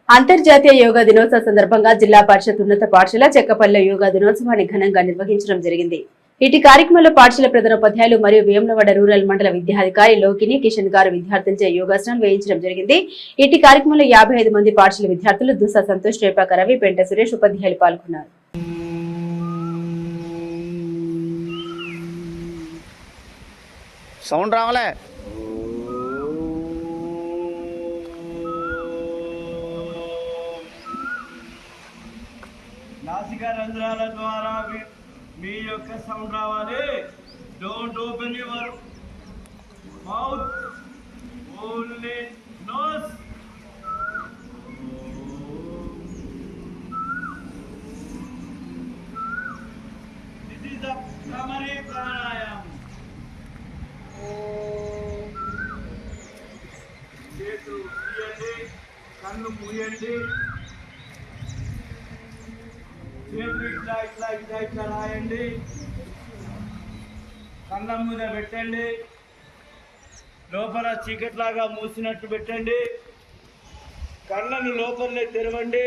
అంతర్జాతీయ యోగా దినోత్సవ సందర్భంగా జిల్లా పరిషత్ ఉన్నత పాఠశాల చెక్కపల్లిలో యోగా దినోత్సవాన్ని ఘనంగా నిర్వహించడం జరిగింది. ఇటు కార్యక్రమంలో పాఠశాల ప్రధానోపాధ్యాయులు మరియు వేములవాడ రూరల్ మండల విద్యాధికారి లోకిని కిషన్ గారు విద్యార్థులచే యోగాసనాలు వేయించడం జరిగింది. ఇటు కార్యక్రమంలో 55 మంది పాఠశాల విద్యార్థులు దుస్సా సంతోష్, రేపాక రవి, పెంట సురేష్ ఉపాధ్యాయులు పాల్గొన్నారు. సౌండ్ రావాలే. నాసికా రంధ్రాల ద్వారా మీ యొక్క సౌండ్ రావాలి. Don't open your mouth, only knows. This is the bhramari ప్రాణాయామం. చేతులు తీయండి, కళ్ళు మూయండి, చేతులు ఇట్లా ఇట్లా ఇట్లా ఇట్లా రాయండి, కళ్ళ మీద పెట్టండి, లోపల చీకట్లాగా మూసినట్టు పెట్టండి, కళ్ళను లోపలనే తెరవండి.